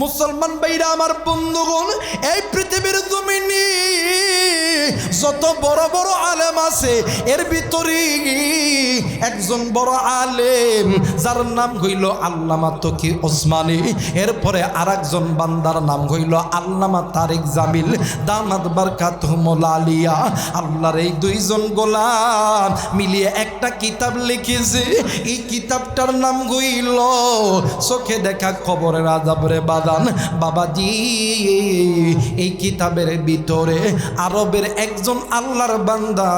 মুসলমান ভাইরা আমার বন্ধুগণ, এই পৃথিবীর জমিনে যত বড় বড় আলেম আছে এর ভিতরে একজন বড় আলেম যার নাম হইল আল্লামা তকি ওসমানী। এরপরে আরেকজন বান্দার নাম হইল আল্লামা তারেক জামিল দামাত বারকাতুহুমুল আলিয়া। আল্লাহর এই দুইজন গোলাম মিলিয়ে একটা কিতাব লিখেছে। এই কিতাবটার নাম হইল চোখে দেখা কবরের আযাব রে বাদান। বাবাজি, এই কিতাবের ভিতরে আরবের একজন আল্লাহর বান্দা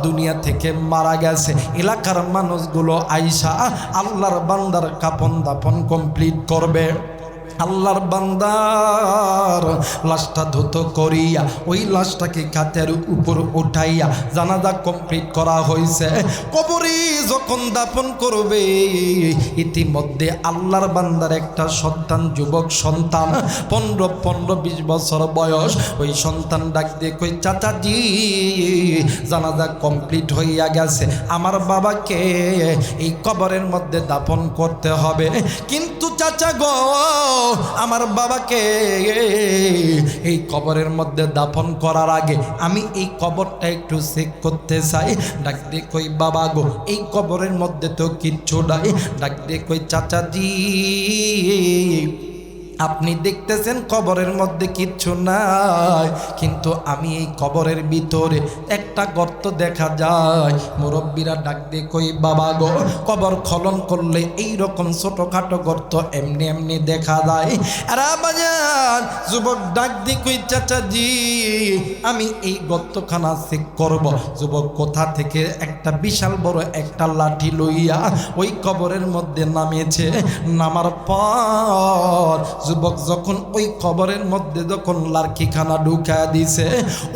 দুনিয়া থেকে মারা গেছে। এলাকার মানুষগুলো আইসা আল্লাহর বান্দার কাফন দাফন কমপ্লিট করবে। আল্লাহর বান্দার লাশটা ধুত করিয়া ওই লাশটাকে খাতের উপর উঠাইয়া জানাজা কমপ্লিট করা হয়েছে। কবরে যখন দাফন করবে, ইতিমধ্যে আল্লাহর বান্দার একটা সন্তান, যুবক সন্তান, 15-20 বছর বয়স, ওই সন্তান ডাক দিয়ে কই, চাচাজি জানাজা কমপ্লিট হইয়া গেছে, আমার বাবাকে এই কবরের মধ্যে দাফন করতে হবে। কিন্তু চাচা গো, আমার বাবাকে এই কবরের মধ্যে দাফন করার আগে আমি এই কবরটা একটু চেক করতে চাই। ডাক দিয়ে কই, বাবা গো, এই কবরের মধ্যে তো কিচ্ছু নাই। ডাক দিয়ে কই, চাচাজি আপনি দেখতেছেন কবরের মধ্যে কিচ্ছু নাই, কিন্তু আমি এই কবরের ভিতরে একটা গর্ত দেখা যায়। মুরব্বীরা ডাক দিয়ে কই, বাবা গো, কবর খনন করলে এই রকম ছোটখাটো গর্ত এমনি এমনি দেখা যায়। আরে বাজান, যুবক ডাক দিয়ে কই, চাচাজি আমি এই গর্তখানা চেক করব। যুবক কোথা থেকে একটা বিশাল বড় একটা লাঠি লইয়া ওই কবরের মধ্যে নামেছে। নামার পর যুবক যখন ওই কবরের মধ্যে যখন লাঠিখানা ঢুকা দিছে,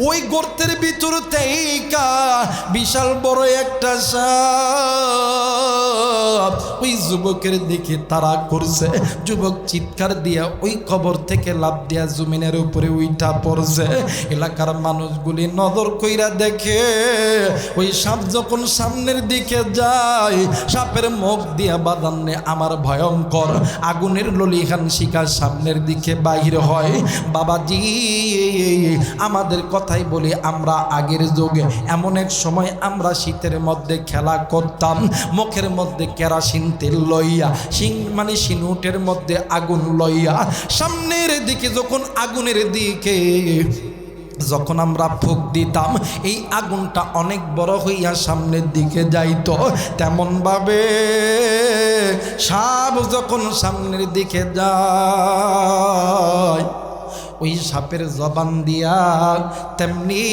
ওই গর্তের ভিতর থেকে বিশাল বড় একটা সাপ ওই যুবকের দিকে তাড়া করছে। যুবক চিৎকার দিয়া ওই কবর থেকে লাফ দিয়া জমিনের উপরে উইঠা পড়ছে। এলাকার মানুষগুলি নজর কইরা দেখে ওই সাপ যখন সামনের দিকে যায়, সাপের মুখ দিয়া বাদান্নে আমার ভয়ঙ্কর আগুনের ললিখান শিকা সামনের দিকে বাহির হয়। বাবাজি, আমাদের কথাই বলি, আমরা আগের যুগে এমন এক সময় আমরা শীতের মধ্যে খেলা করতাম, মুখের মধ্যে কেরাসিন তেল লইয়া, মানে সিনুটের মধ্যে আগুন লইয়া সামনের দিকে যখন আগুনের দিকে যখন আমরা ফুঁক দিতাম, এই আগুনটা অনেক বড় হইয়া সামনের দিকে যাইতো। তেমন ভাবে সাপ যখন সামনের দিকে যায়, ওই সাপের জবান দিয়া তেমনি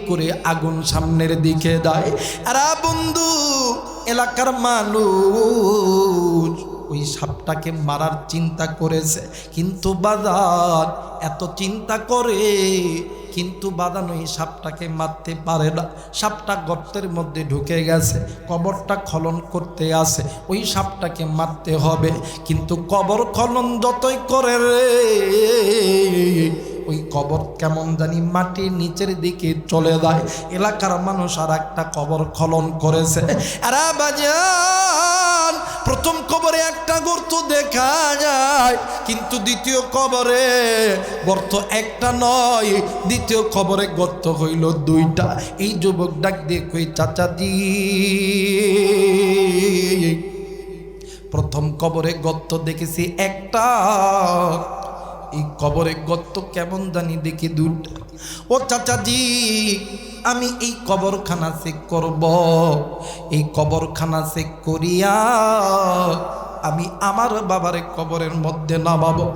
করে আগুন সামনের দিকে দেয়। আর বন্ধু, এলাকার মানুষ ওই সাপটাকে মারার চিন্তা করেছে, কিন্তু বাজার এত চিন্তা করে কিন্তু বাদান ওই সাপটাকে মারতে পারে না। সাপটা গর্তের মধ্যে ঢুকে গেছে, কবরটা খনন করতে আসে, ওই সাপটাকে মারতে হবে। কিন্তু কবর খনন যতই করে রে, ওই কবর কেমন জানি মাটির নিচের দিকে চলে যায়। এলাকার মানুষ আর একটা কবর খনন করেছে। আরে বাজান, প্রথম কবরে একটা গর্ত দেখা যায়, কিন্তু দ্বিতীয় কবরে গর্ত একটা নয়, দ্বিতীয় কবরে গর্ত হইল 2টা। এই যুবক ডাক দিয়ে কই, চাচাজি প্রথম কবরে গর্ত দেখেছি একটা, এই কবরে গর্ত কেমন জানি দেখি 2টা। ও চাচাজি, আমি এই কবরখানা চেক করব। এই কবরখানা চেক করিয়া আমি আমার বাবার কবরের মধ্যে নামাবো।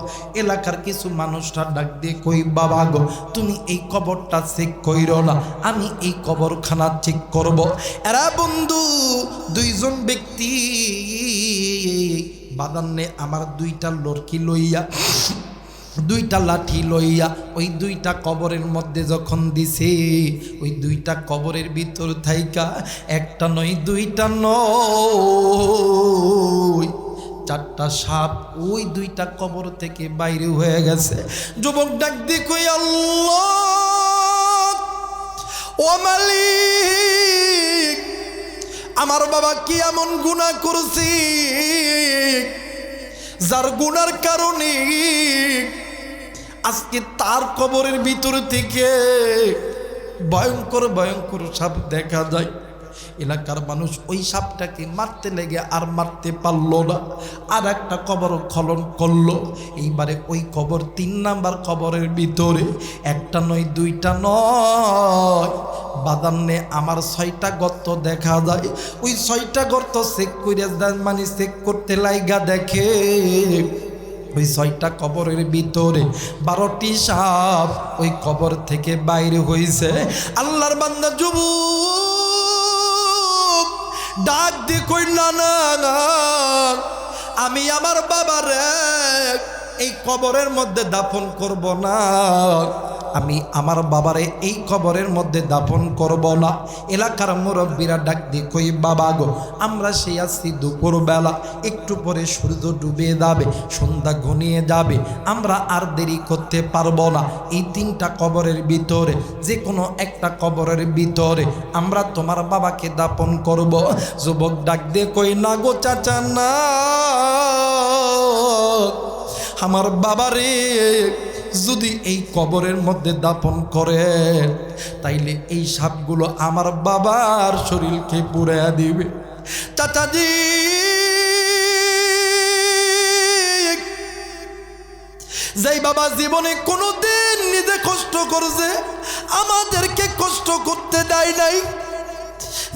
এলাকার কিছু মানুষরা ডাক দিয়ে কই, বাবা গো, তুমি এই কবরটা চেক কইরো না, আমি এই কবরখানা চেক করব। এরা বন্ধু 2জন ব্যক্তি বাদান্নে আমার 2টা লড়কি লইয়া, 2টা লাঠি লইয়া ওই 2টা কবরের মধ্যে যখন দিছে, ওই 2টা কবরের ভিতর থাইকা একটা নয়, 2টা নয়, 4টা সাপ ওই 2টা কবর থেকে বাইরে হয়ে গেছে। যুবক ডাক দিয়ে কই, আল্লাহ ও মালিক, আমার বাবা কি এমন গুনাহ করছি, যার গুনার কারণে আজকে তার কবরের ভিতর থেকে ভয়ঙ্কর ভয়ঙ্কর সাপ দেখা যায়। এলাকার মানুষ ওই সাপটাকে মারতে লেগে আর মারতে পারলো না, আর একটা কবর খনন করলো। এইবারে ওই কবর 3 নাম্বার কবরের ভিতরে একটা নয়, দুইটা নয়, বাদান্নে আমার 6টা গর্ত দেখা যায়। ওই 6টা গর্ত চেক করে মানে চেক করতে লাইগা দেখে ওই 6টা কবরের ভিতরে 12টি সাপ ওই কবর থেকে বাইরে হয়েছে। আল্লাহর বান্দা যুবক ডাক দিয়ে কই, না না না, আমি আমার বাবারে এই কবরের মধ্যে দাফন করব না, আমি আমার বাবারে এই কবরের মধ্যে দাফন করব না। এলাকার মুরব্বীরা ডাক দিয়ে কই, বাবা গো, আমরা সেই আসছি দুপুরবেলা, একটু পরে সূর্য ডুবে যাবে, সন্ধ্যা ঘনিয়ে যাবে, আমরা আর দেরি করতে পারবো না। এই 3টা কবরের ভিতরে যে কোনো একটা কবরের ভিতরে আমরা তোমার বাবাকে দাফন করব। যুবক ডাক দিয়ে কই, না গো চাচা না, আমার বাবারে যদি এই কবরের মধ্যে দাফন করে তাইলে এই সাপগুলো আমার বাবার শরীরকে পুড়ে দিবে। চাচাজি, যেই বাবা জীবনে কোনোদিন নিজে কষ্ট করছে, আমাদেরকে কষ্ট করতে দেয় নাই,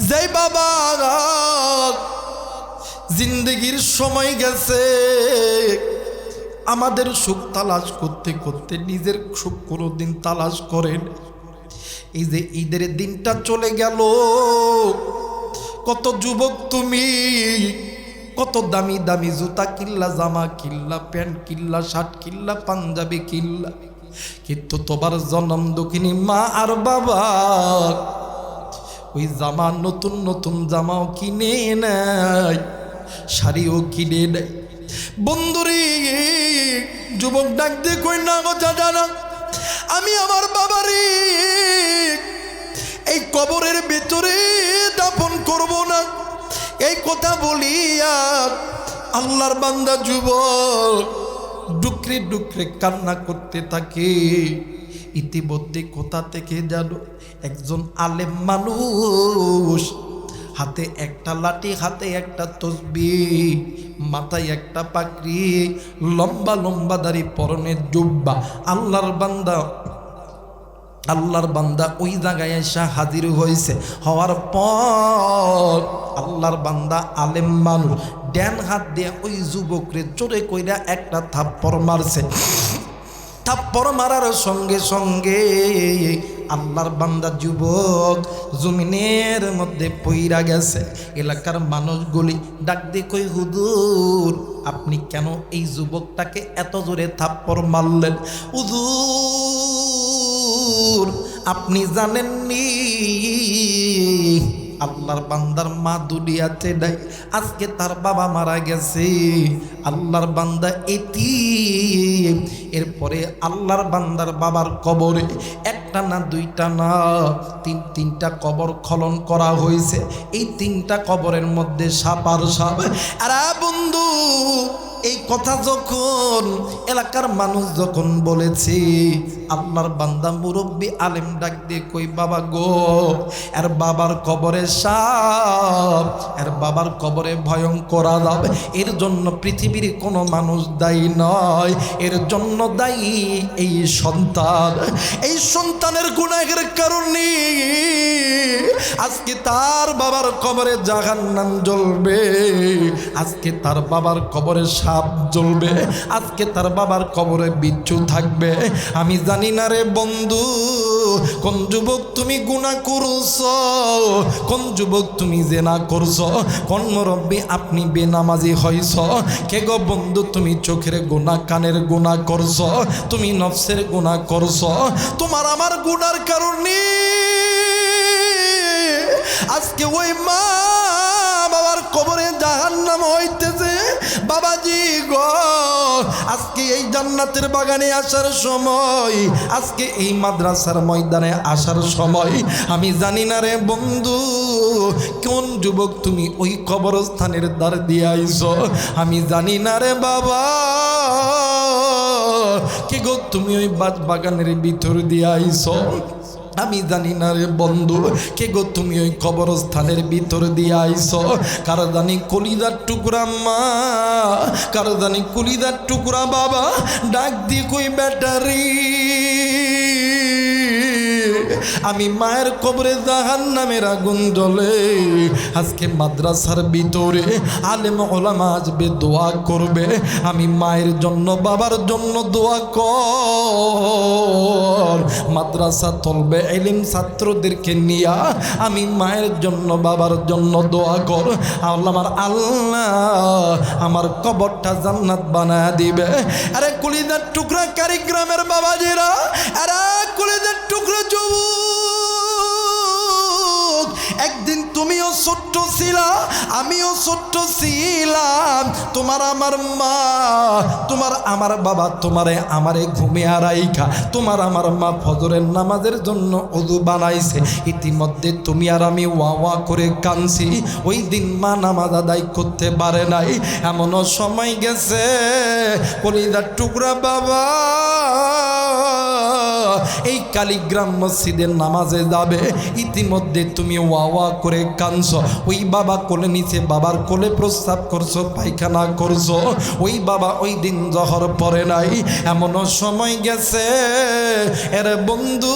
যেই বাবা জিন্দগির সময় গেছে আমাদের সুখ তালাশ করতে করতে নিজের সুখ কোনোদিন তালাশ করেন। এই যে ঈদের দিনটা চলে গেল, কত যুবক তুমি কত দামি দামি জুতা কিনলা, জামা কিনলা, প্যান্ট কিনলা, শার্ট কিনলা, পাঞ্জাবি কিনলা, কিন্তু তোমার জনম দুঃখিনী মা আর বাবা ওই জামা, নতুন নতুন জামাও কিনে নেয়, শাড়িও কিনে নেয়। বন্ধুরে যুবক ডাক দিয়ে কই, না গো চাচা না, আমি আমার বাবারে এই কবরের ভেতরে দাফন করব না। এই কথা বলিয়া আল্লাহর বান্দা যুবক ডুকরে ডুকরে কান্না করতে থাকে। ইতিমধ্যে কোথা থেকে জানো একজন আলেম মানুষ, হাতে একটা লাঠি, হাতে একটা তসবিহ, মাথায় একটা পাগড়ি, লম্বা লম্বা দাড়ি, পরনে জুব্বা, আল্লাহর বান্দা ওই জায়গায় এসে হাজির হয়েছে। হওয়ার পর আল্লাহর বান্দা আলেম মানুষ ডান হাত দিয়ে ওই যুবকরে জোরে কইরা একটা থাপ্পড় মারছে। থাপ্পড় মারার সঙ্গে সঙ্গে আল্লাহর বান্দা যুবক জমিনের মধ্যে পইরা গেছে। এলাকার মানুষগুলি ডাক দিয়ে কই, হুজুর আপনি কেন এই যুবকটাকে এত জোরে থাপ্পড় মারলেন? হুজুর আপনি জানেননি আল্লাহর বান্দার মা দুনিয়াতে নাই, আজকে তার বাবা মারা গেছে, আল্লাহর বান্দা এতিম। এরপরে আল্লাহর বান্দার বাবার কবরে একটা না, দুইটা না, 3টা কবর খনন করা হয়েছে। এই 3টা কবরের মধ্যে সাপ আর সাপ। আরে বন্ধু, এই কথা যখন এলাকার মানুষ যখন বলেছে, আল্লাহর বান্দা মুরব্বী আলেম ডাক দিয়ে কই, বাবা গো, এর বাবার কবরে সাপ, এর বাবার কবরে ভয়ঙ্কর আযাব, এর জন্য পৃথিবীর কোনো মানুষ দায়ী নয়, এর জন্য দায়ী এই সন্তান। এই সন্তানের গুনাহের কারণে আজকে তার বাবার কবরে জাহান্নাম জ্বলবে, আজকে তার বাবার কবরে সাপ জ্বলবে, আজকে তার বাবার কবরে বিচ্ছু থাকবে। আমি জানি না রে বন্ধু, কোন যুবক তুমি গুনাহ করছো, কোন যুবক তুমি জেনা করছো, কোন মুরব্বী আপনি বেনামাজি হইছ, কে গো বন্ধু তুমি চোখের গুনাহ, কানের গুনাহ করছো, তুমি নফসের গুনাহ করছো। তোমার আমার গুনার কারণে আজকে ওই মা বাবার কবরে জাহান্নাম হইতেছে। বাবাজি গো, আজকে এই জান্নাতের বাগানে আসার সময়, আজকে এই মাদ্রাসার ময়দানে আসার সময়, আমি জানি না রে বন্ধু কোন যুবক তুমি ওই কবরস্থানের দ্বার দিয়ে আইছো? আমি জানি না রে বাবা। কি গো তুমি ওই বাগানের ভিতর দিয়ে আইছো? আমি জানি না রে বন্ধু। কে গো তুমি ওই কবরস্থানের ভিতর দিয়ে আইছো? কারো জানি কলিজার টুকরা মা, কারো জানি কলিজার টুকরা বাবা। ডাক দিয়ে কই ব্যাটারি, আমি মায়ের কবরে জাহান্নামের আগুন জ্বলে। আজকে মাদ্রাসার ভিতরে আলেম ওলামা আসবে, দোয়া করবে। আমি মায়ের জন্য বাবার জন্য দোয়া কর। মাদ্রাসা তলবে ইলম ছাত্রদেরকে নিয়া আমি মায়ের জন্য বাবার জন্য দোয়া কর। আমার আল্লাহ আমার কবরটা জান্নাত বানায় দিবে। আরে কলিজার টুকরা কারিগ্রামের বাবাজিরা, আরে কলিজার টুকরা যুবক, একদিন তুমিও ছোট্ট ছিলা, আমিও ছোট্ট ছিলাম। তোমার আমার মা, তোমার আমার বাবা তোমারে আমারে ঘুমে আরাইখা, তোমার আমার মা ফজরের নামাজের জন্য ওযু বানাইছে। ইতিমধ্যে তুমি আর আমি ওয়া ওয়া করে কাঁদছি। ওই দিন মা নামাজ আদায় করতে পারে নাই। এমনও সময় গেছে কলিজার টুকরা বাবা এই কালীগ্রাম মসজিদের নামাজে যাবে। ইতিমধ্যে তুমি ওয়া ওয়া করে কাঁদছো। ওই বাবা কোলে নিচে, বাবার কোলে প্রস্রাব করছো, পায়খানা করছো। ওই বাবা ওই দিন জহর পড়ে নাই। এমনও সময় গেছে এর বন্ধু,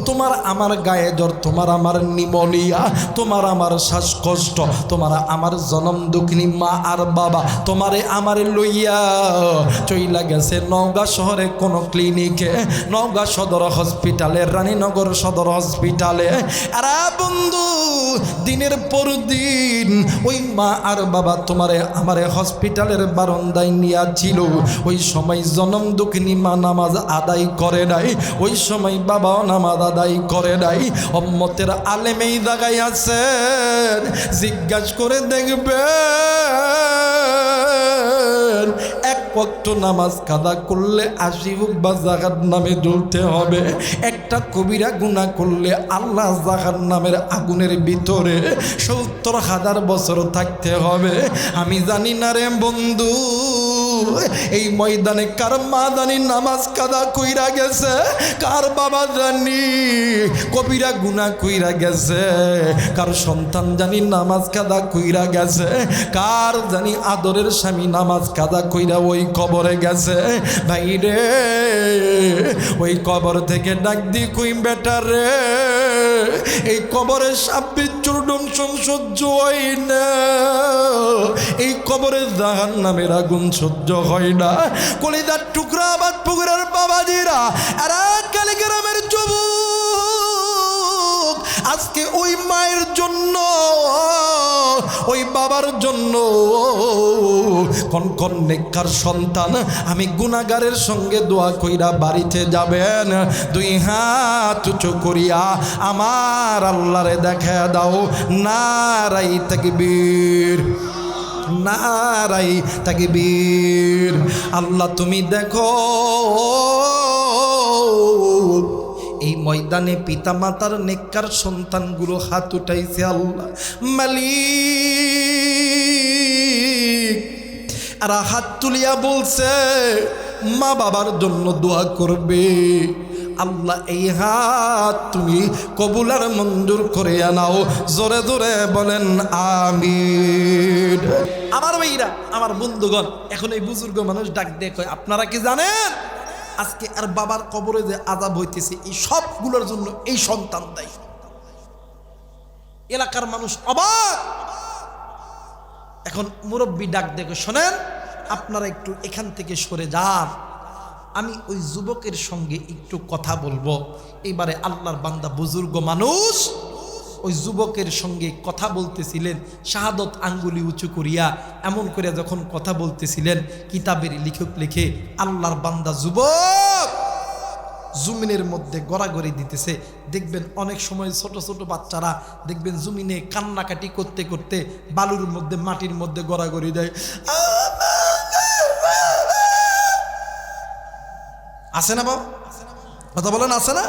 তোমার আমার গায়ে জ্বর, তোমার আমার নিমোনিয়া, তোমার আমার শ্বাসকষ্ট, তোমার আমার জনম দুঃখিনী মা আর বাবা তোমারে আমারে লইয়া চইলা গেছে নওগাঁ শহরে কোনো ক্লিনিকে, নওগাঁ সদর হসপিটালে, রানীনগর সদর হসপিটালে। আর বন্ধু দিনের পর দিন ওই মা আর বাবা তোমারে আমারে হসপিটালের বারান্দায় নিয়া ছিল। ওই সময় জনম দুঃখিনী মা নামাজ আদায় করে নাই, ওই সময় বাবাও নামাজ আদায় করে নাই। উম্মতের আলেম এই জায়গায় আছেন, জিজ্ঞাসা করে দেখবে এক ওয়াক্ত নামাজ কাদা করলে 80 হুব্বা জাহান্নামে জ্বলতে হবে। একটা কবিরা গুনাহ করলে আল্লাহ জাহান্নামের আগুনের ভিতরে 70,000 বছর থাকতে হবে। আমি জানি না রে বন্ধু এই ময়দানে কার মা জানি নামাজ কাদা কইরা গেছে, কার বাবা জানি কবিরা গুনাহ কইরা গেছে, কার সন্তান জানি নামাজ কাদা কইরা গেছে, কার জানি আদরের স্বামী নামাজ কাদা কইরা ওই কবরে গেছে। ভাই রে ওই কবর থেকে ডাক দি কই বেটা রে, এই কবরে 26 চূর্ণম সহ্য হয় না, এই কবরে জাহান্নামের আগুন সহ্য হয় না। কলিজার টুকরা আবার পুকুরের বাবাজিরা, আর কালীগ্রামের যুবক, আজকে ওই মায়ের জন্য ওই বাবার জন্য কোন কোন নেককার সন্তান আমি গুনাহগারের সঙ্গে দোয়া কইরা বাড়িতে যাবেন, 2 হাত উঁচু করিয়া আমার আল্লাহরে দেখা দাও। নারাই তাকবীর, নারাই তাকবীর। আল্লাহ তুমি দেখো এই ময়দানে পিতা মাতার নেককার সন্তানগুলো হাত উঠাইছে। আল্লাহ মালিক আর হাত তুলিয়া বলছে মা বাবার জন্য দোয়া করবে। আল্লাহ এই হাত তুমি কবুল আর মঞ্জুর করে আনাও। জোরে জোরে বলেন আমিন। আমার ভাইরা, আমার বন্ধুগণ, এখন এই বুজুর্গ মানুষ ডাক দিয়ে কয় আপনারা কি জানেন আজকে আর বাবার কবরে যে আযাব হইতেছে এই সবগুলোর জন্য এই সন্তান দায়ী। এলাকার মানুষ অবাক। এখন মুরব্বী ডাক দেখে শোনেন, আপনারা একটু এখান থেকে সরে যান, আমি ওই যুবকের সঙ্গে একটু কথা বলবো। এবারে আল্লাহর বান্দা বুজুর্গ মানুষ ওই যুবকের সঙ্গে কথা বলতেছিলেন, শাহাদত আঙ্গুলি উঁচু করিয়া এমন করে যখন কথা বলতেছিলেন, কিতাবের লেখক লিখে আল্লাহর বান্দা যুবক জমিনের মধ্যে গড়াগড়ি দিতেছে। দেখবেন অনেক সময় ছোট ছোট বাচ্চারা দেখবেন জমিনে কান্নাকাটি করতে করতে বালুর মধ্যে মাটির মধ্যে গড়াগড়ি দেয়। আছে না বাবা? কথা বলেন আছে না?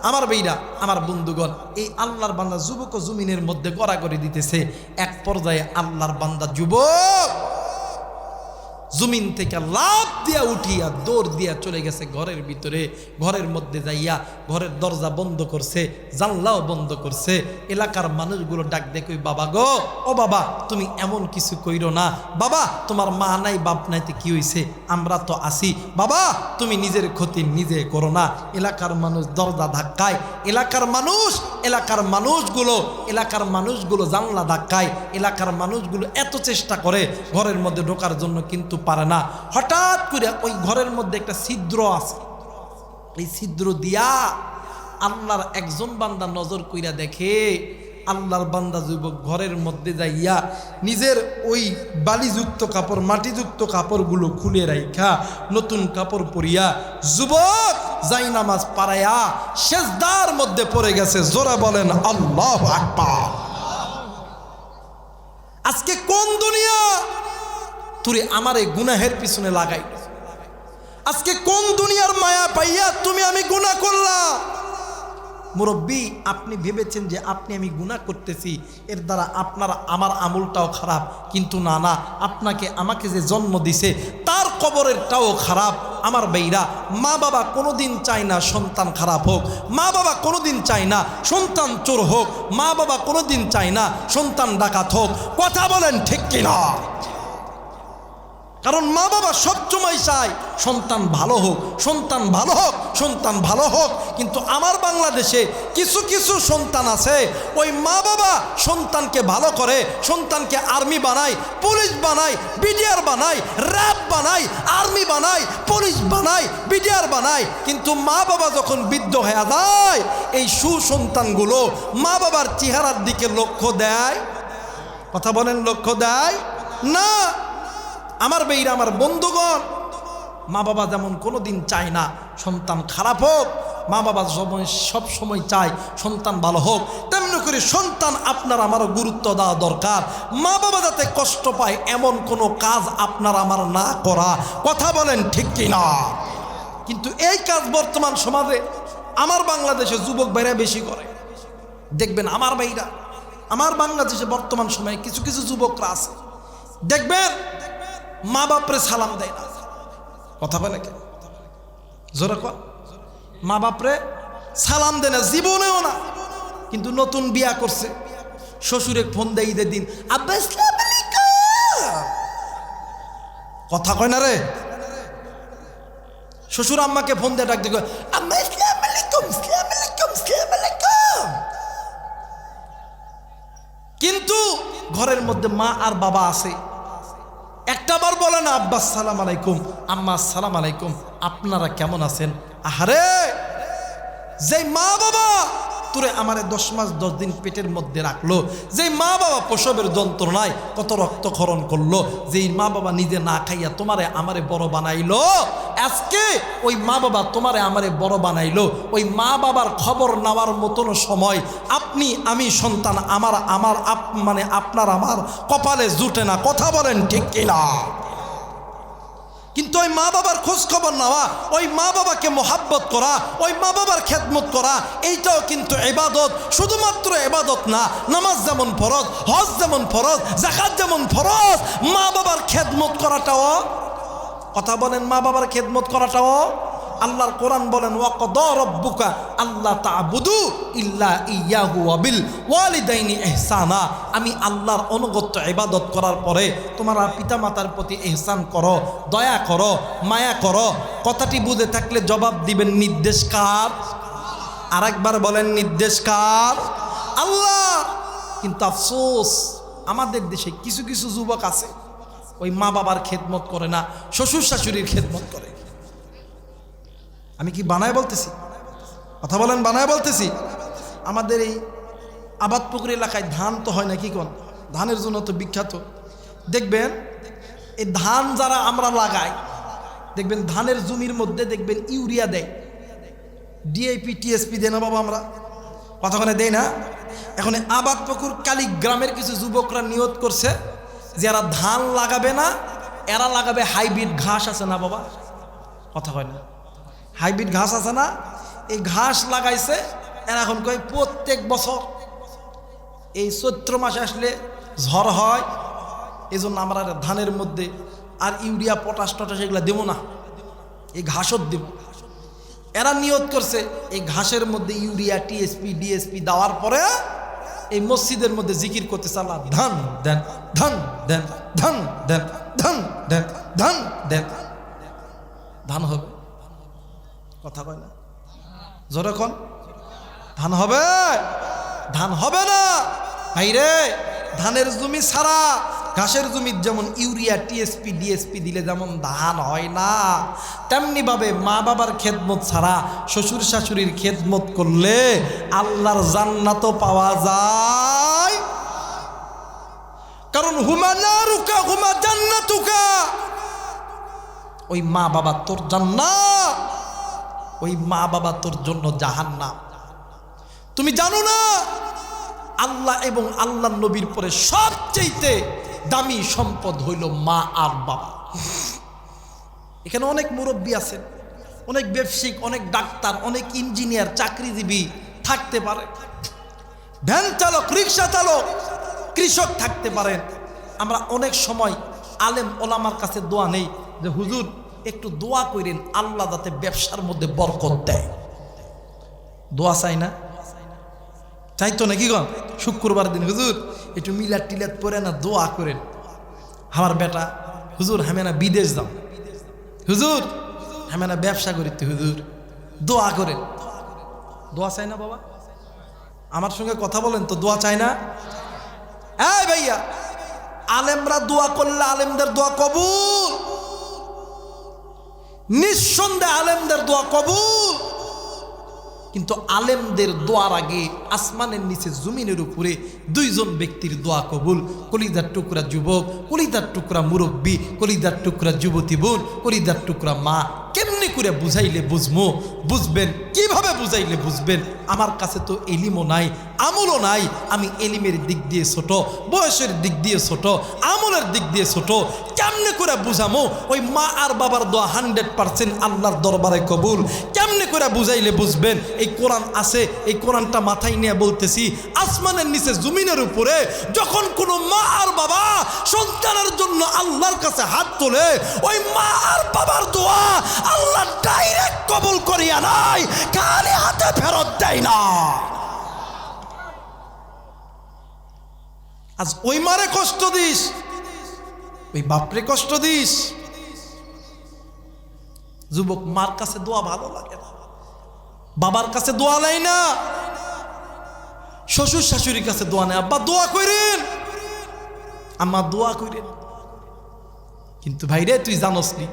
আমার বেইরা, আমার বন্ধুগণ, এই আল্লাহর বান্দা যুবক ও জমিনের মধ্যে গড়াগড়ি দিতেছে। এক পর্যায়ে আল্লাহর বান্দা যুবক জমিন থেকে লাফ দিয়া উঠিয়া দৌড় দিয়া চলে গেছে ঘরের ভিতরে। ঘরের মধ্যে যাইয়া ঘরের দরজা বন্ধ করছে, জানলাও বন্ধ করছে। এলাকার মানুষগুলো ডাক দেখে, বাবা গো, ও বাবা, তুমি এমন কিছু কইরো না। বাবা, তোমার মা নাই বাপ নাইতে কি হইছে, আমরা তো আসি। বাবা, তুমি নিজের ক্ষতি নিজে করো না। এলাকার মানুষ দরজা ধাক্কায়, এলাকার মানুষগুলো জানলা ধাক্কায়, এলাকার মানুষগুলো এত চেষ্টা করে ঘরের মধ্যে ঢোকার জন্য, কিন্তু পারে না। হঠাৎ করে ওই ঘরের মধ্যে একটা ছিদ্র আছে, এই ছিদ্র দিয়া আল্লাহর একজন বান্দা নজর কইরা দেখে, আল্লাহর বান্দা যুবক ঘরের মধ্যে যাইয়া নিজের ওই বালিযুক্ত কাপড়, মাটিযুক্ত কাপড়গুলো খুলে রাইখা নতুন কাপড় পরিয়া যুবক যাই নামাজ পারাইয়া সেজদার মধ্যে পড়ে গেছে। জোরে বলেন আল্লাহু আকবার। আজকে কোন দুনিয়া তুই আমার এই গুনাহের পিছনে লাগাই? আজকে কোন দুনিয়ার মায়া পাইয়া তুমি আমি গুনাহ করলাম? মুরব্বী, আপনি ভেবেছেন যে আপনি আমি গুনাহ করতেছি, এর দ্বারা আমার আমলটাও খারাপ, কিন্তু না না, আপনাকে আমাকে যে জন্ম দিছে তার কবরেরটাও খারাপ। আমার বেইরা, মা বাবা কোনোদিন চায় না সন্তান খারাপ হোক, মা বাবা কোনোদিন চায় না সন্তান চোর হোক, মা বাবা কোনোদিন চায় না সন্তান ডাকাত হোক। কথা বলেন ঠিক কিনা? কারণ মা বাবা সবসময় চায় সন্তান ভালো হোক, সন্তান ভালো হোক, সন্তান ভালো হোক। কিন্তু আমার বাংলাদেশে কিছু কিছু সন্তান আছে, ওই মা বাবা সন্তানকে ভালো করে, সন্তানকে আর্মি বানায়, পুলিশ বানায়, বিডিআর বানায়, র্যাব বানায়, আর্মি বানায়, পুলিশ বানায়, বিডিআর বানায়। কিন্তু মা বাবা যখন বৃদ্ধ হয়ে যায়, এই সুসন্তানগুলো মা বাবার চেহারার দিকে লক্ষ্য দেয়? কথা বলেন, লক্ষ্য দেয় না? আমার বেইরা, আমার বন্ধুগণ, মা বাবা যেমন কোনোদিন চায় না সন্তান খারাপ হোক, মা বাবা সব সময় চায় সন্তান ভালো হোক, তেমনি করে সন্তান আপনার আমারও গুরুত্ব দেওয়া দরকার। মা বাবা যাতে কষ্ট পায় এমন কোনো কাজ আপনার আমার না করা। কথা বলেন ঠিক কিনা? কিন্তু এই কাজ বর্তমান সমাজে আমার বাংলাদেশে যুবক ভাইরা বেশি করে। দেখবেন আমার ভাইরা, আমার বাংলাদেশে বর্তমান সময়ে কিছু কিছু যুবকরা আছে, দেখবেন মা বাপরে সালাম দেয় না। কথা বলে কে? জোরে কর। মা বাপরে সালাম দেয় না, জীবনেও না। কিন্তু নতুন বিয়া করছে, শ্বশুরে ফোন দেয় ঈদের দিন, আব্বা আসসালামু আলাইকুম। কথা কয় না রে? শ্বশুর আম্মাকে ফোন দিয়ে ডাক দিয়ে, আম্মা আসসালামু আলাইকুম, আসসালামু আলাইকুম, আসসালামু আলাইকুম। কিন্তু ঘরের মধ্যে মা আর বাবা আছে, একটাবার বলে না আব্বা আসসালামু আলাইকুম, আম্মা আসসালামু আলাইকুম, আপনারা কেমন আছেন? আহারে, যে মা বাবা তোরে আমারে 10 মাস 10 দিন পেটের মধ্যে রাখলো, যে মা বাবা প্রসবের যন্ত্রণায় কত রক্তক্ষরণ করলো, যেই মা বাবা নিজে না খাইয়া তোমারে আমারে বড় বানাইলো, আজকে ওই মা বাবা তোমারে আমারে বড় বানাইলো, ওই মা বাবার খবর নেওয়ার মতন সময় আপনি আমি সন্তান মানে আপনার আমার কপালে জুটে না। কথা বলেন ঠিক কিনা? কিন্তু ওই মা বাবার খোঁজ খবর নেওয়া, ওই মা বাবাকে মোহাব্বত করা, ওই মা বাবার খেদমত করা, এইটাও কিন্তু ইবাদত। শুধুমাত্র ইবাদত না, নামাজ যেমন ফরজ, হজ যেমন ফরজ, যাকাত যেমন ফরজ, মা বাবার খেদমত করাটাও। কথা বলেন, মা বাবার খেদমত করাটাও। আল্লাহর কোরআন বলেন, ওয়াকাদা রাব্বুকা আল্লা তা'বুদু ইল্লা ইয়াহু ওয়া বিল ওয়ালিদাইনি ইহসানা। আমি আল্লাহর অনুগত্য ইবাদত করার পরে তোমার পিতামাতার প্রতি ইহসান করো, দয়া করো, মায়া করো। কথাটি বুঝে থাকলে জবাব দিবেন, নির্দেশ কার? আরেকবার বলেন, নির্দেশ কার? আল্লাহ। কিন্তু আফসোস, আমাদের দেশে কিছু কিছু যুবক আছে, ওই মা বাবার খেদমত করে না, শ্বশুর শাশুড়ির খেদমত করে। আমি কি বানায় বলতেছি? কথা বলেন, বানায় বলতেছি? আমাদের এই আবাদপুকুর এলাকায় ধান তো হয় না, কি কোন ধানের জন্য তো বিখ্যাত। দেখবেন এই ধান যারা আমরা লাগাই, দেখবেন ধানের জমির মধ্যে দেখবেন ইউরিয়া দেয়, ডিএপি টিএসপি দেয় না বাবা? আমরা কতক্ষণে দেয় না? এখন আবাদপুকুর কালীগ্রামের কিছু যুবকরা নিয়ত করছে যে এরা ধান লাগাবে না, এরা লাগাবে হাইব্রিড ঘাস আছে না বাবা? কথা হয় না? হাইব্রিড ঘাস আছে না, এই ঘাস লাগাইছে, এরা এখন কয় প্রত্যেক বছর এই চৈত্র মাসে আসলে ঝড় হয়, এই জন্য আমরা ধানের মধ্যে আর ইউরিয়া পটাশ টটাশ এগুলো দেবো না, এই ঘাসও দেব। এরা নিয়ত করছে এই ঘাসের মধ্যে ইউরিয়া টিএসপি ডিএসপি দেওয়ার পরে এই মসজিদের মধ্যে জিকির করতেছে আল্লাহ ধান দেন, ধান দেন, ধান দেন, ধান দেন, ধান দেন। ধান হবে? কথা কয় না, জোরে কোন ধান হবে? ধান হবে না ভাইরে। ধানের জমি ছাড়া ঘাসের জমি যেমন ইউরিয়া টিএসপি ডিএসপি দিলে যেমন ধান হয় না, তেমনি ভাবে মা বাবার খেদমত ছাড়া শ্বশুর শাশুড়ির খেদমত করলে আল্লাহর জান্নাতও পাওয়া যায়। কারণ হুমা নারুকা হুমা জান্নাতুকা, ওই মা বাবা তোর জান্নাত, ওই মা বাবা তোর জন্য জাহান্নাম। তুমি জানো না আল্লাহ এবং আল্লাহ নবীর পরে সবচেয়ে দামি সম্পদ হইল মা আর বাবা। এখানে অনেক মুরব্বী আছেন, অনেক ব্যবসায়িক, অনেক ডাক্তার, অনেক ইঞ্জিনিয়ার, চাকরিজীবী থাকতে পারে, ভ্যান চালক, রিক্সা চালক, কৃষক থাকতে পারেন। আমরা অনেক সময় আলেম ওলামার কাছে দোয়া নেই যে হুজুর একটু দোয়া করেন আল্লাহ যাতে ব্যবসার মধ্যে বরকত দেয়। দোয়া চাই না? চাইতো নাকি গন? শুক্রবার দিন হুজুর একটু মিলাদ টিলাদ পরে না দোয়া করেন আমার বেটা, হুজুর আমি না বিদেশ যাও, হুজুর আমি না ব্যবসা করিতে, হুজুর দোয়া করেন। দোয়া চাই না বাবা? আমার সঙ্গে কথা বলেন তো, দোয়া চাই না? এই ভাইয়া, আলেমরা দোয়া করলে আলেমদের দোয়া কবুল, নিঃসন্দেহে আলেমদের দোয়া কবুল। কিন্তু আলেমদের দোয়ার আগে আসমানের নিচে জমিনের উপরে দুইজন ব্যক্তির দোয়া কবুল। কলিজার টুকরা যুবক, কলিজার টুকরা মুরব্বী, কলিজার টুকরা যুবতী বোন, কলিজার টুকরা মা। কেমনি করে বুঝাইলে বুঝবো? বুঝবেন কিভাবে বুঝাইলে বুঝবেন? আমার কাছে তো এলিমও নাই, আমলও নাই। আমি এলিমের দিক দিয়ে ছোট, বয়সের দিক দিয়ে ছোট, আমলের দিক দিয়ে ছোট। কেমনে করে বুঝামো ওই মা আর বাবার দোয়া 100% আল্লাহর দরবারে কবুল? কেমনে করে বুঝাইলে বুঝবেন? এই কোরআন আছে, এই কোরআনটা মাথায় নিয়ে বলতেছি, আসমানের নিচে জমিনের উপরে যখন কোনো মা আর বাবা সন্তানের জন্য আল্লাহর কাছে হাত তোলে, ওই মা আর বাবার দোয়া আল্লাহ ডাইরেক্ট কবুল করিয়া নাই, খালি হাতে ফেরত দেয় না। আজ ওই মারে কষ্ট দিস, ওই বাপরে কষ্ট দিস। যুবক, মার কাছে দোয়া ভালো লাগে না, বাবার কাছে দোয়া নাই না, শ্বশুর শাশুড়ির কাছে দোয়া নেই। আব্বা দোয়া করেন, আম্মা দোয়া করেন। কিন্তু ভাইরে তুই জানোস নি,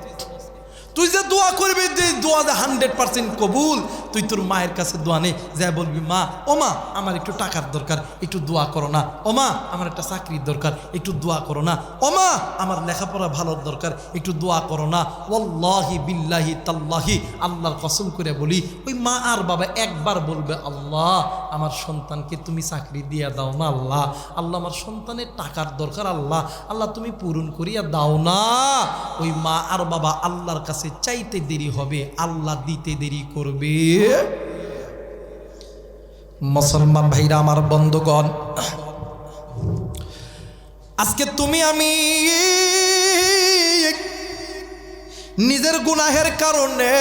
তুই যে দোয়া করবি, যে দোয়া যে 100% কবুল, তুই তোর মায়ের কাছে দোয়া নেই, যা বলবি মা, ও মা আমার একটু টাকার দরকার, একটু দোয়া করো না। ও মা আমার একটা চাকরির দরকার, একটু দোয়া করো না। ও মা আমার লেখাপড়া ভালোর দরকার, একটু দোয়া করো না। ওয়াল্লাহি বিল্লাহি তাল্লাহি, আল্লাহর কসম করে বলি, ওই মা আর বাবা একবার বলবে আল্লাহ আমার সন্তানকে তুমি চাকরি দিয়া দাও না, আল্লাহ আল্লাহ আমার সন্তানের টাকার দরকার, আল্লাহ আল্লাহ তুমি পূরণ করিয়া দাও না। ওই মা আর বাবা আল্লাহর কাছে চাইতে দেরি হবে, আল্লাহ দিতে দেরি করবে। মুসলমান ভাইরা আমার, বন্ধুগণ, আজকে তুমি আমি নিজের গুনাহের কারণে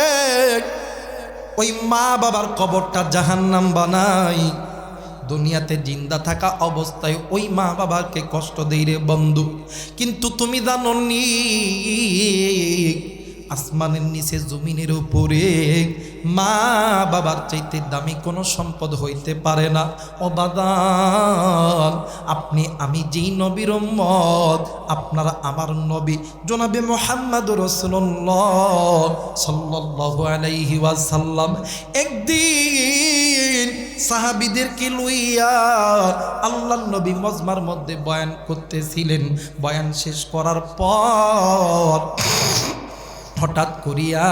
ওই মা বাবার কবরটা জাহান্নাম বানাই। দুনিয়াতে জিন্দা থাকা অবস্থায় ওই মা বাবাকে কষ্ট দেই রে বন্ধু। কিন্তু তুমি জানো নি, আসমানের নিচে জমিনের উপরে মা বাবার চাইতে দামি কোনো সম্পদ হইতে পারে না। ও বাদান, আপনি আমি যেই নবীর উম্মত, আপনারা আমার নবী জনাবে মুহাম্মদুর রাসূলুল্লাহ সাল্লাল্লাহু আলাইহি ওয়াসাল্লাম একদিন সাহাবীদেরকে লইয়া আল্লাহর নবী মজমার মধ্যে বয়ান করতেছিলেন। বয়ান শেষ করার পর হঠাৎ করিয়া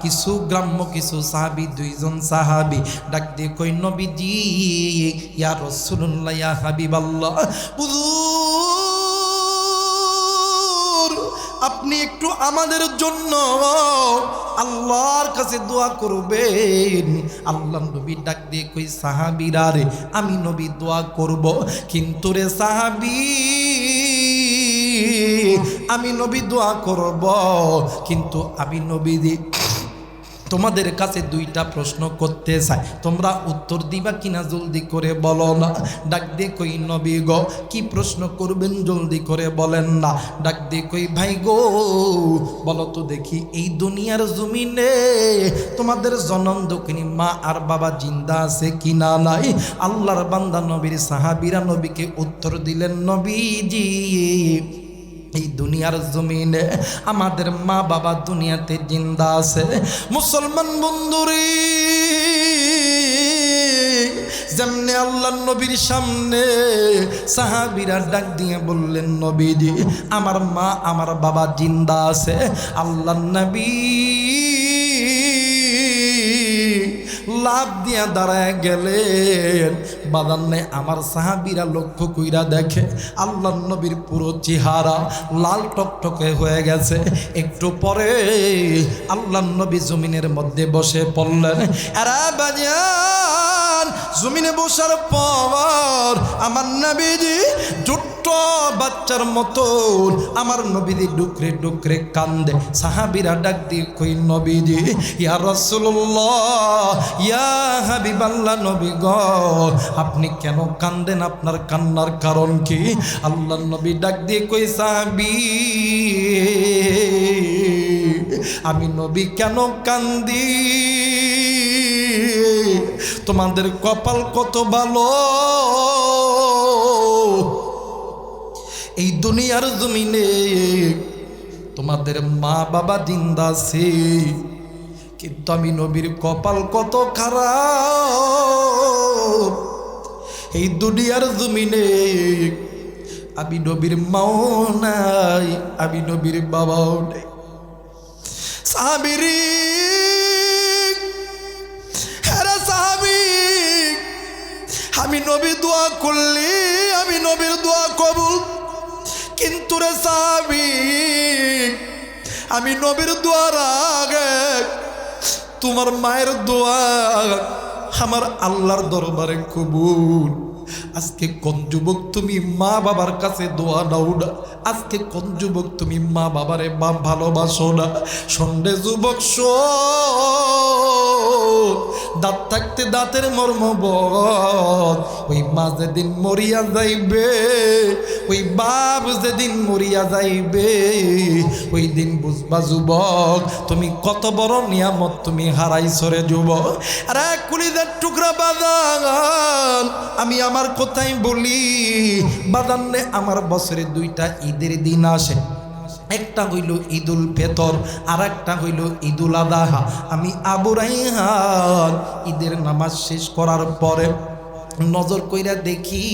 কিছু গ্রাম্য কিছু সাহাবী, দুইজন সাহাবী ডাক দিয়ে কই, নবীজি ইয়া রাসূলুল্লাহ ইয়া হাবিবাল্লাহ, হুজুর আপনি আপনি একটু আমাদের জন্য আল্লাহর কাছে দোয়া করবেন। আল্লাহ নবী ডাক দিয়ে কই সাহাবীরা রে, আমি নবী দোয়া করব, কিন্তু রে সাহাবী আমি নবী দোয়া করব, কিন্তু আমি নবী তোমাদের কাছে দুইটা প্রশ্ন করতে চাই, তোমরা উত্তর দিবা কিনা জলদি করে বলো না। ডাক দিয়ে কই নবী গো, কি প্রশ্ন করবেন জলদি করে বলেন না। ডাক দিয়ে কই ভাই গো বলো তো দেখি, এই দুনিয়ার জমিনে তোমাদের জনম দক্ষিণী মা আর বাবা জিন্দা আছে কিনা নাই? আল্লাহর বান্দা নবীর সাহাবীরা নবীকে উত্তর দিলেন, নবীজি এই দুনিয়ার জমিনে আমাদের মা বাবা দুনিয়াতে জিন্দা আছে। মুসলমান বন্ধুরে, যেমনে আল্লাহ নবীর সামনে সাহাবীরা ডাক দিয়ে বললেন, নবীজি আমার মা আমার বাবা জিন্দা আছে। আল্লাহ নবী লাভ দিয়া দাঁড়ায় গেলেন। বাদান্নে আমার সাহাবীরা লক্ষ্য কইরা দেখে আল্লাহ নবীর পুরো চেহারা লাল টকটকে হয়ে গেছে। একটু পরে আল্লাহ নবী জমিনের মধ্যে বসে পড়লেন। এরা বাজান জমিনে বসার পর আমার নবীজি ছোট্ট বাচ্চার মতো আমার নবীজি ডুকরে ডুকরে কান্দে। সাহাবীরা ডাক দিয়ে কই নবীজি ইয়া রাসূলুল্লাহ ইয়া হাবিবাল্লাহ, নবী গো আপনি কেন কান্দেন? আপনার কান্নার কারণ কি? আল্লাহ নবী ডাক দিয়ে কই সাহাবী আমি নবী কেন কান্দি? তোমাদের কপাল কত ভালো, এই দুনিয়ার জমিনে তোমাদের মা বাবা জিন্দা আছে, কিন্তু আমি নবীর কপাল কত খারাপ। এই দুনিয়ার জমিনে আমি নবীর মাও নাই, আমি নবীর বাবাও নাই। সাহাবীরি হেরা সাহাবী, আমি নবী দোয়া করলি আমি নবীর দোয়া কবুল, কিন্তু রে সাহাবী আমি নবীর দোয়ার আগে তোমার মায়ের দোয়া আমার আল্লাহর দরবারে কবুল। আজকে কোন যুবক তুমি মা বাবার কাছে দোয়া দাও না? আজকে কোন যুবক তুমি মা বাবারে ভালোবাসো না? সন্ধ্যে যুবক দাঁত থাকতে দাঁতের মর্ম বল, ওই মা যেদিন মরিয়া যাইবে, ওই বাপ যেদিন মরিয়া যাইবে, ওই দিন বুঝবা যুবক তুমি কত বড় নিয়ামত তুমি হারাইছ রে যুবক। আরে কুলিদের টুকরা বাদান, আমি আমার কথাই বলি বাদান্নে আমার বছরে দুইটা ঈদের দিন আসে। একটা হইল ঈদুল ফিতর আর একটা হইল ঈদুল আযহা। আমি আবু রাইহান ঈদের নামাজ শেষ করার পরে নজর কইরা দেখি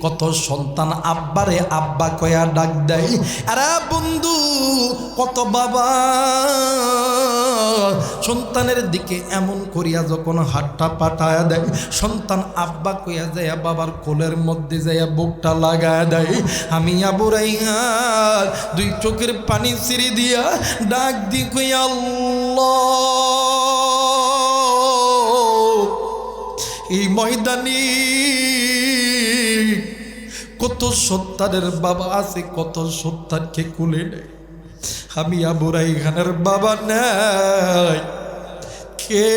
কত সন্তান আব্বারে আব্বা কয়া ডাক দেয়। আরে বন্ধু, কত বাবা সন্তানের দিকে এমন করিয়া যখন হাতটা পাঠায়া দেয়, সন্তান আব্বা কইয়া যায় বাবার কোলের মধ্যে যাইয়া বুকটা লাগায় দেয়। আমি আবু রাইহান দুই চোখের পানি ছিঁড়ে দিয়া ডাক দি কইয়া আল্লাহ, এই ময়দানে কত সন্তানের বাবা আছে, কত সন্তানকে কোলে নেয়। আমি আবু রাইহানের বাবা নাই, কে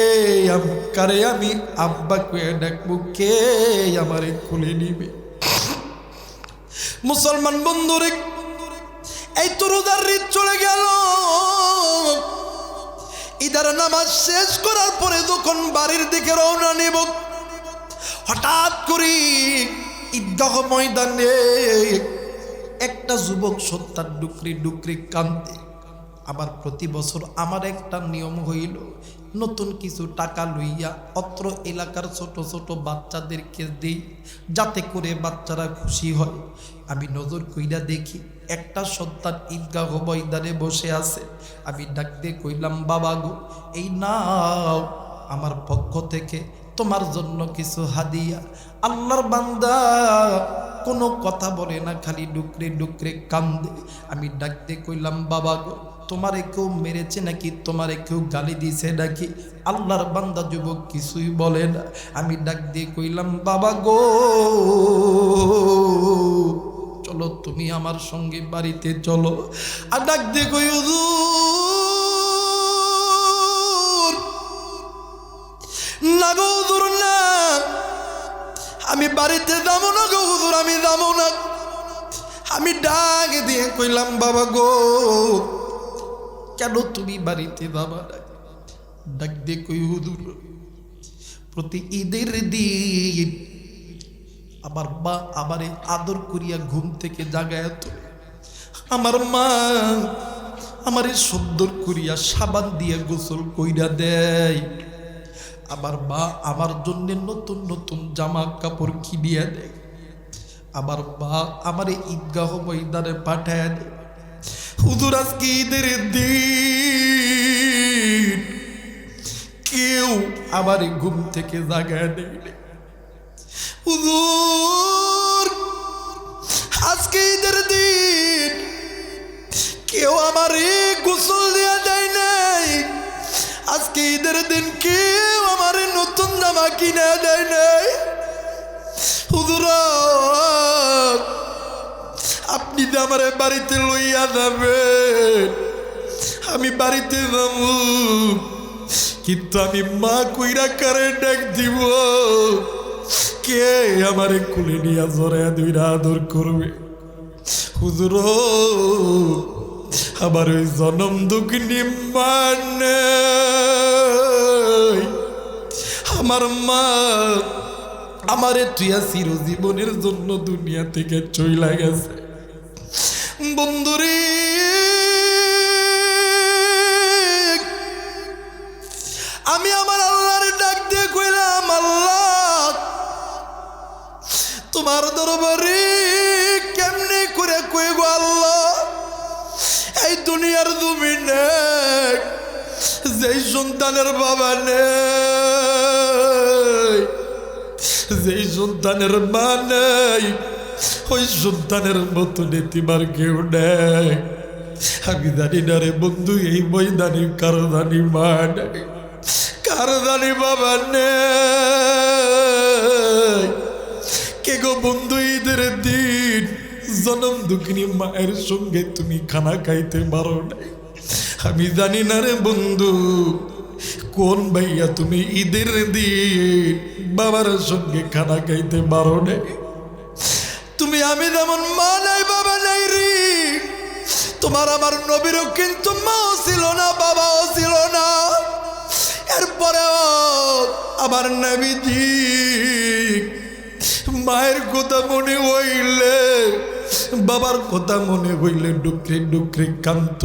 কারে আমি আব্বা কয়ে ডাকবো, কে আমারে কোলে নিবে? মুসলমান বন্ধুরে, এই তো রোজার ঈদ চলে গেল। ঈদের নামাজ শেষ করার পরে যখন বাড়ির দিকে রওনা নেব, হঠাৎ করে ঈদগাহ ময়দানে একটা যুবক সন্তান ডুকরি ডুকরি কান্দে। আবার প্রতি বছর আমার একটা নিয়ম হইল, নতুন কিছু টাকা লইয়া অত্র এলাকার ছোট ছোট বাচ্চাদেরকে দিই, যাতে করে বাচ্চারা খুশি হয়। আমি নজর কইরা দেখি একটা সন্তান ঈদগাহ ময়দানে বসে আছে। আমি ডাক দিয়ে কইলাম, বাবা গো, এই নাও আমার পক্ষ থেকে তোমার জন্য কিছু হাদিয়া। আল্লাহর বান্দা কোনো কথা বলে না, খালি ডুকরে ডুকরে কান্দে। আমি ডাকতে কইলাম বাবা গো তোমারে কেউ মেরেছে নাকি, তোমারে কেউ গালি দিয়েছে নাকি? আল্লাহর বান্দা যুবক কিছুই বলে না। আমি ডাক দিয়ে কইলাম বাবা গো চলো তুমি আমার সঙ্গে বাড়িতে চলো। আর ডাক দিয়ে কই হুজুর না গো হুজুর না, আমি বাড়িতে যাবো না গো হুজুর, আমি যাবো না। আমি ডাক দিয়ে কইলাম বাবা গো কেন তুমি বাড়িতে যাবা না? ডাক দিয়ে কই হুজুর প্রতি ঈদের দিন আমার মা আমারে আদর করিয়া ঘুম থেকে জাগায় তো, আমার মা আমারে সুন্দর করিয়া সাবান দিয়ে গোসল কইরা দেয়, আমার মা আমার জন্য নতুন নতুন জামা কাপড় কিনিয়া দেয়, আমার মা আমারে ঈদগাহ ময়দানে পাঠায় দেয়। হুজুর আজকে ঈদের দিন কেউ আমারে ঘুম থেকে জাগায় দেয় না। হুজুর আজকে ঈদের দিন কেউ আমারে গোসল দিয়া দেয় নাই, আজকে ঈদের দিন কেউ আমারে নতুন জামা কিনে দেয় নাই। হুজুর আপনি যে আমার বাড়িতে লইয়া যাবেন, আমি বাড়িতে যাব, কিন্তু আমি মা কইরা কারে ডাক দিব? কে আমারে কুলে নিয়া জড়াইয়া দুইটা আদর করবে? হুজুর আমার ওই জনম দুঃখিনী মানে আমার মা আমারে তুইয়া চিরজীবনের জন্য দুনিয়া থেকে চইলা গেছে। বন্ধুরে আমি আমার আল্লাহর ডাক দিয়ে কইলাম আল্লাহ তোমার দরবারে কেমনে করে কই গো আল্লাহ, এই দুনিয়ার জমিনে যেই সন্তানের বাবা নেই, যেই সন্তানের মা নেই, ওই সন্তানের মতো নেতিবার কেউ নেই। আমি জানি না রে বন্ধু এই ময়দানে কারো জানি মা নেই, কারো জানি বাবা নেই। কে গো বন্ধু ঈদের দিন জনম দুঃখিনী মায়ের সঙ্গে তুমি খানা খাইতে পারো নাই? আমি জানি না রে বন্ধু কোন ভাইয়া তুমি ঈদের দিন বাবার সঙ্গে খানা খাইতে পারো নাই। তুমি আমি যেমন মা নাই বাবা নাই রে, তোমার আমার নবীরও কিন্তু মাও ছিল না বাবাও ছিল না, এরপরেও আমার নবীজি মায়ের কথা মনে হইলে বাবার কথা মনে হইলে ডুকরে ডুকরে কান্ত।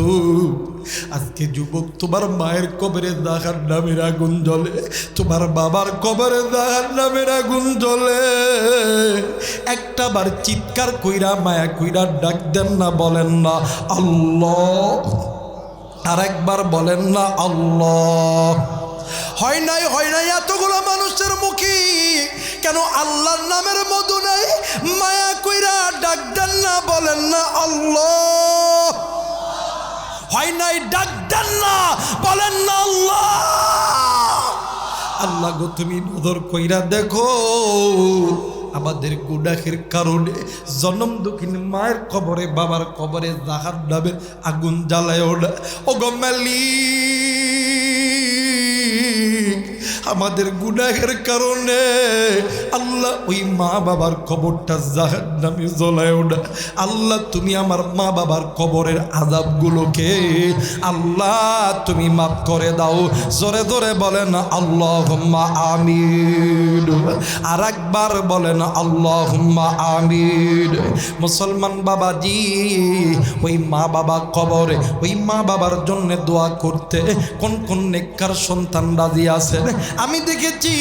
আজকে যুবক তোমার মায়ের কবরে জাহান্নামের আগুন জ্বলে, তোমার বাবার কবরে জাহান্নামের আগুন জ্বলে। একটা বার চিৎকার কইরা মায়া কইরা ডাক দেন না, বলেন না আল্লাহ, আর একবার বলেন না আল্লাহ। হয় নাই এতগুলো মানুষের মুখে কেন আল্লাহর নামের মধু নাই? মায়া কইরা ডাক দেন না, বলেন না আল্লাহ। হয় নাই ডাক দেন না, বলেন না আল্লাহ। আল্লাহ গো তুমি নজর কইরা দেখো আমাদের গুনাহের কারণে জনম দুঃখিনী মায়ের কবরে বাবার কবরে জাহান্নামের আগুন জ্বালায় ওঠে। ও গো মালিক আমাদের গুনাহের কারণে আল্লাহ ওই মা বাবার কবরটা জাহান্নামে জ্বলায় ওঠে। আল্লাহ তুমি আমার মা বাবার কবরের আযাবগুলোকে আল্লাহ তুমি মাফ করে দাও। জোরে জোরে বলেন আল্লাহুম্মা আমিন, আর একবার বলেন আল্লাহুম্মা আমিন। মুসলমান বাবাজি ওই মা বাবা কবরে ওই মা বাবার জন্য দোয়া করতে কোন কোন নেককার সন্তান রাজি আছেন? আমি দেখেছি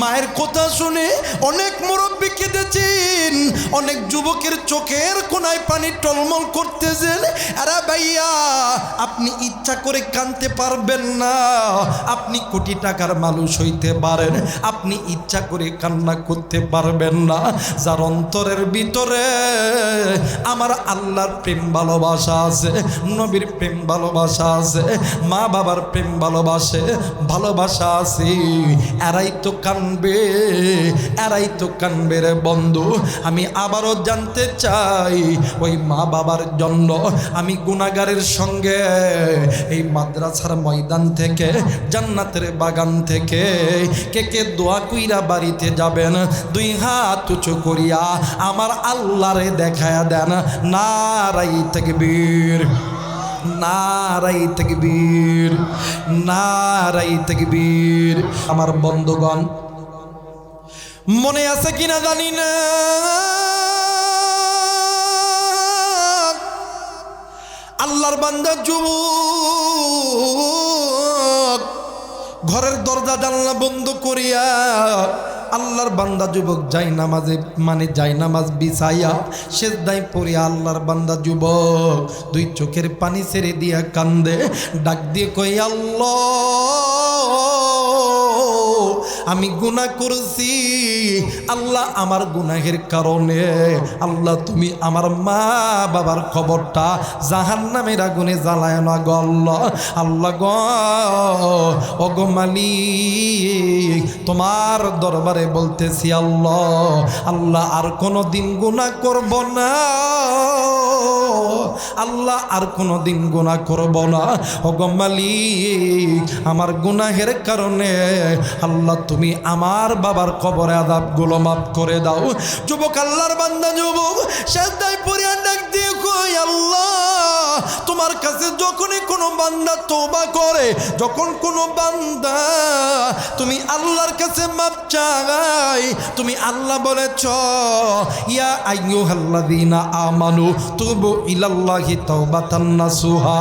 মায়ের কথা শুনে অনেক মুরব্বী কেঁদেছেন, অনেক যুবকের চোখের কোনায় পানি টলমল করতেছেন। আরে ভাইয়া, আপনি ইচ্ছা করে কাঁদতে পারবেন না, আপনি কোটি টাকার মানুষ হইতে পারেন, আপনি ইচ্ছা করে কান্না করতে পারবেন না। যার অন্তরের ভিতরে আমার আল্লাহর প্রেম ভালোবাসা আছে, নবীর প্রেম ভালোবাসা আছে, মা বাবার প্রেম ভালোবাসা আছে, এরাই তো কানবে, এরাই তো কানবে রে বন্ধু। আমি আবারও জানতে চাই, ওই মা বাবার জন্য আমি গুনাহগারের সঙ্গে এই মাদ্রাসার ময়দান থেকে, জান্নাতের বাগান থেকে কে কে দোয়া কইরা বাড়িতে যাবেন? দুই হাত উঁচু করিয়া আমার আল্লাহরে দেখায়া দেন। নারাই তাকবীর, নারাই তাকবীর, নারাই তাকবীর। আমার বন্ধুগণ, মনে আছে কিনা জানি না, আল্লাহর বান্দা যুবক ঘরের দরজা জানলা বন্ধ করিয়া, আল্লাহর বান্দা যুবক যাই নামাজে যাই নামাজ বিছাইয়া সেজদায় পড়িয়া আল্লাহর বান্দা যুবক দুই চোখের পানি ছেড়ে দিয়া কান্দে, ডাক দিয়ে কই, আল্লাহ আমি গুনাহ করছি, আল্লাহ আমার গুনাহের কারণে আল্লাহ তুমি আমার মা বাবার খবরটা জাহান্নামের আগুনে জ্বালায় না গো আল্লাহ। আল্লাহ গো, ও গো মালিক, তোমার দরবারে বলতেছি আল্লাহ, আল্লাহ আর কোনো দিন গুনাহ করব না, আল্লাহ আর কোনো দিন গুনাহ করব না। ও গো মালিক, আমার গুনাহের কারণে আল্লাহ তুমি আমার বাবার কবরে আযাবগুলো মাফ করে দাও। যুবক আল্লাহর বান্দা যুবক সেজদায় পড়ে ডাক দিয়ে কই, আল্লাহ তোমার কাছে যখনই কোনো বান্দা তওবা করে, যখন কোনো বান্দা তুমি আল্লাহর কাছে মাফ চাই, তুমি আল্লাহ বলেছ ইয়া আইয়ুহাল্লাযীনা আমানু তুবু ইলাল্লাহি তাওবাতান নাসুহা।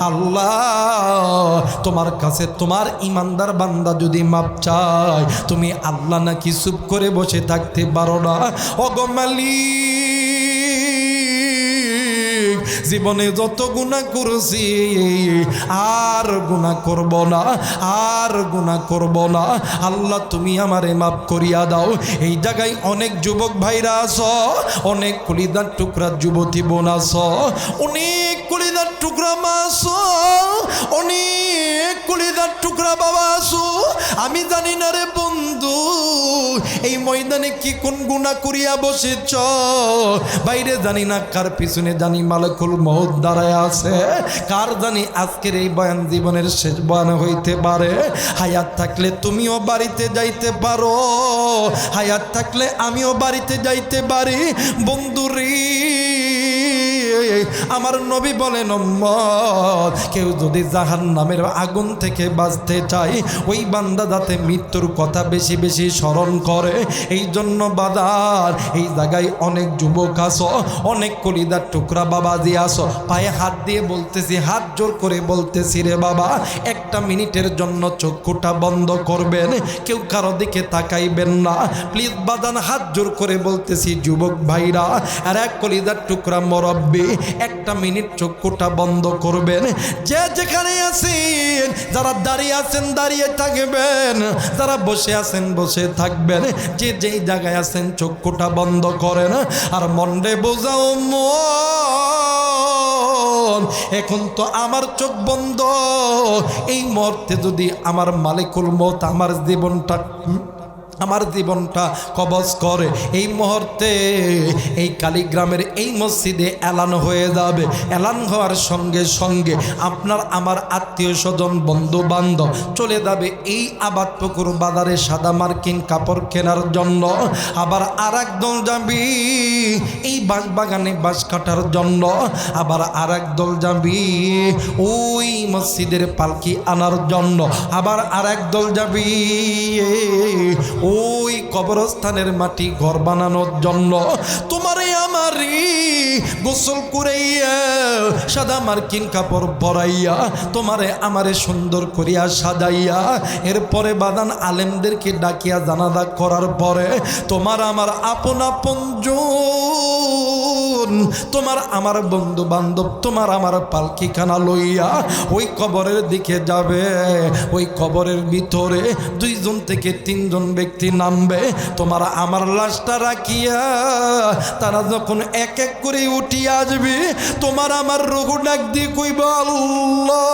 আল্লাহ তোমার কাছে তোমার ইমানদার বান্দা যদি মাফ চায়, তুমি আল্লাহ নাকি চুপ করে বসে থাকতে পারো না? ও গো মালিক, জীবনে যত গুনাহ করছি আর গুনাহ করব না, আর গুনাহ করব না, আল্লাহ তুমি আমারে মাফ করিয়া দাও। এই জায়গায় অনেক যুবক ভাইরা আছো, অনেক কলিজার টুকরা যুবতী বোন আছো, অনেক কলিজার টুকরা মা আছো, অনেক কলিজার টুকরা বাবা আছো। আমি জানি না রে বন্ধু, এই ময়দানে কি কোন গুনাহ করিয়া বসেছ, বাইরে জানি না কার পিছনে জানি মালাকুল মউত দাঁড়ায় আছে, কার জানি আজকের এই বয়ান জীবনের শেষ বয়ান হইতে পারে। হায়াত থাকলে তুমিও বাড়িতে যাইতে পারো, হায়াত থাকলে আমিও বাড়িতে যাইতে পারি। বন্ধুরে আমার নবী বলেন, উম্মত কেউ যদি জাহান্নামের আগুন থেকে বাঁচতে চায়, ওই বান্দা যাতে মৃত্যুর কথা বেশি বেশি স্মরণ করে। এই জন্য বাজার এই জায়গায় অনেক যুবক আসো, অনেক কলিদার টুকরা বাবাজি আসো, পায়ে হাত দিয়ে বলতেছি, হাত জোর করে বলতেছি রে বাবা, একটা মিনিটের জন্য চক্ষুটা বন্ধ করবেন, কেউ কারো দিকে তাকাইবেন না প্লিজ বাজান, হাত জোর করে বলতেছি যুবক ভাইরা আর এক কলিদার টুকরা মুরব্বি, একটা মিনিট চক্ষুটা বন্ধ করবেন। যে যেখানে আছেন, যারা দাঁড়িয়ে আছেন দাঁড়িয়ে থাকবেন, যারা বসে আছেন বসে থাকবেন, যে যেই জায়গায় আছেন চক্ষুটা বন্ধ করেন। আর মনে বোঝাও মন, এখন তো আমার চোখ বন্ধ, এই মুহূর্তে যদি আমার মালিকুল মউত আমার জীবনটা কবজ করে, এই মুহূর্তে এই কালীগ্রামের এই মসজিদে এলান হয়ে যাবে। এলান হওয়ার সঙ্গে সঙ্গে আপনার আমার আত্মীয় স্বজন বন্ধু বান্ধব চলে যাবে এই আবাদপুকুর বাজারে সাদা মার্কিন কাপড় কেনার জন্য, আবার আর এক দল যাবি এই বাঁশবাগানে বাঁশ কাটার জন্য, আবার আর এক দল যাবি ওই মসজিদের পালকি আনার জন্য, আবার আর এক দল যাবি ওই কবরস্থানের মাটি ঘর বানানোর জন্য। তোমার আমারি গোসল করাইয়া সাদা মার্কিন কাপড় পরাইয়া তোমারে আমারে সুন্দর করিয়া সাজাইয়া এরপরে বাদান আলেমদেরকে ডাকিয়া জানাজা করার পরে তোমার আমার আপন আপনজন, তোমার আমার বন্ধু বান্ধব, তোমার আমার পালকিখানা লইয়া ওই কবরের দিকে যাবে। ওই কবরের ভিতরে 2 থেকে 3 ব্যক্তি নামবে। তোমার আমার লাশটা রাখিয়া তারা যখন এক এক করে উঠিয়ে আসবে, তোমার আমার রঘু ডাক দিয়ে কইব আল্লাহ,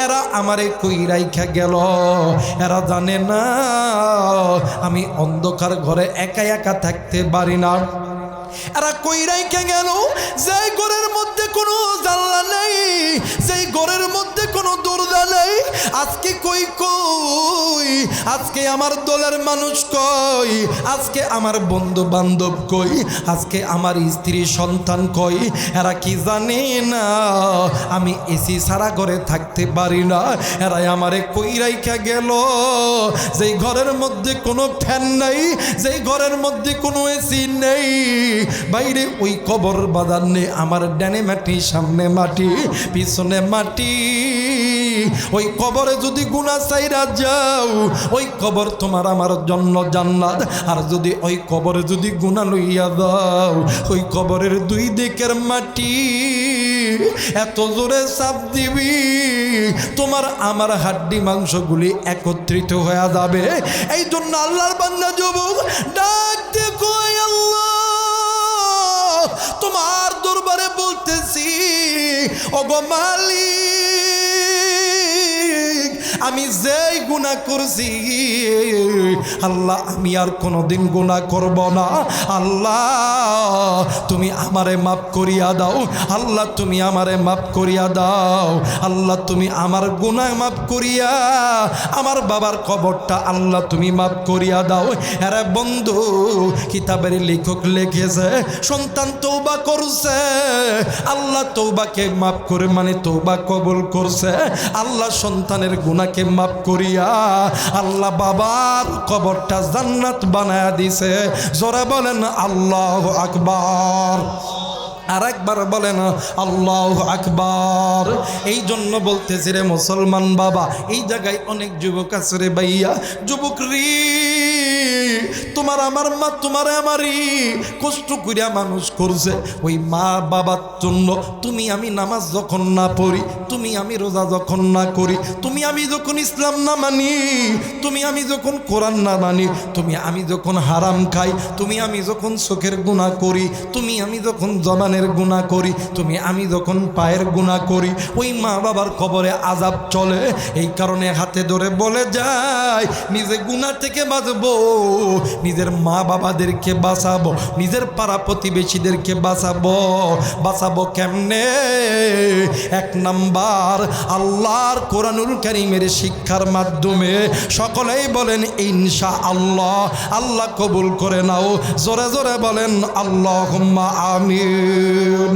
এরা আমারে কই রাইখা গেল, এরা জানে না আমি অন্ধকার ঘরে একা একা থাকতে পারি না। এরা কই রাইখা গেল যে ঘরের মধ্যে কোনো জানলা নেই, যেই ঘরের মধ্যে কোনো দরজা নেই। আজকে কই কই, আজকে আমার দলের মানুষ কই, আজকে আমার বন্ধু বান্ধব কই, আজকে আমার স্ত্রী সন্তান কই। এরা কি জানে না আমি এসি ছাড়া ঘরে থাকতে পারি না। এরাই আমারে কই রাইখা গেল যেই ঘরের মধ্যে কোনো ফ্যান নেই, যেই ঘরের মধ্যে কোনো এসি নেই। বাইরে ওই কবর বাদান নেই, আমার ডানে মাটি সামনে মাটি পিছনে মাটি। ওই কবরে যদি গুনাহ চাইরা যাও, ওই কবর তোমার আমার জন্য জান্নাত। আর যদি ওই কবরে যদি গুনাহ লইয়া দাও, ওই কবরের 2 দিকের মাটি এত জোরে চাপ দিবি তোমার আমার হাড্ডি মাংসগুলি একত্রিত হয়ে যাবে। এই জন্য আল্লাহর বান্দা যুবক ডাক দেখো, আল্লাহ তোমার দরবারে বলতেছি, ওগো মালিক, আমি যেই গুনাহ করছি আল্লাহ আমি আর কোনোদিন গুনাহ করব না। আল্লাহ তুমি আমারে মাফ করিয়া দাও, আল্লাহ তুমি আমারে মাফ করিয়া দাও। আল্লাহ তুমি আমার গুনাহ মাফ করিয়া আমার বাবার কবরটা আল্লাহ তুমি মাফ করিয়া দাও। আরে বন্ধু, কিতাবের লেখক লিখেছে সন্তান তওবা করছে, আল্লাহ তওবাকে মাফ করে মানে তওবা কবুল করছে। আল্লাহ সন্তানের গুনাহকে মাফ করিয়া আল্লাহ বাবার কবরটা জান্নাত বানায়া দিছে। জোরে বলেন আল্লাহু আকবার। আর একবার বলেন আল্লাহু আকবার। এই জন্য বলতেছি রে মুসলমান বাবা, এই জায়গায় অনেক যুবক আছে রে ভাইয়া, যুবক রে তোমার আমার মা তোমারে আমারই কষ্ট করিয়া মানুষ করছে। ওই মা বাবার জন্য তুমি আমি নামাজ যখন না পড়ি, তুমি আমি রোজা যখন না করি, তুমি আমি যখন ইসলাম না মানি, তুমি আমি যখন কোরআন না মানি, তুমি আমি যখন হারাম খাই, তুমি আমি যখন চোখের গুনাহ করি, তুমি আমি যখন জবানের গুনাহ করি, তুমি আমি যখন পায়ের গুনাহ করি, ওই মা বাবার কবরে আযাব চলে। এই কারণে হাতে ধরে বলে যায় নিজে গুনাহ থেকে বাঁচবো, নিজের মা বাবাদেরকে বাঁচাবো, নিজের পাড়া প্রতিবেশীদেরকে বাঁচাবো। বাঁচাবো কেমনে? 1 নাম্বার আল্লাহর কোরআনুল কারীমের শিক্ষার মাধ্যমে। সকলেই বলেন ইনশাআল্লাহ। আল্লাহ কবুল করে নাও। জোরে জোরে বলেন আল্লাহুম্মা আমিন।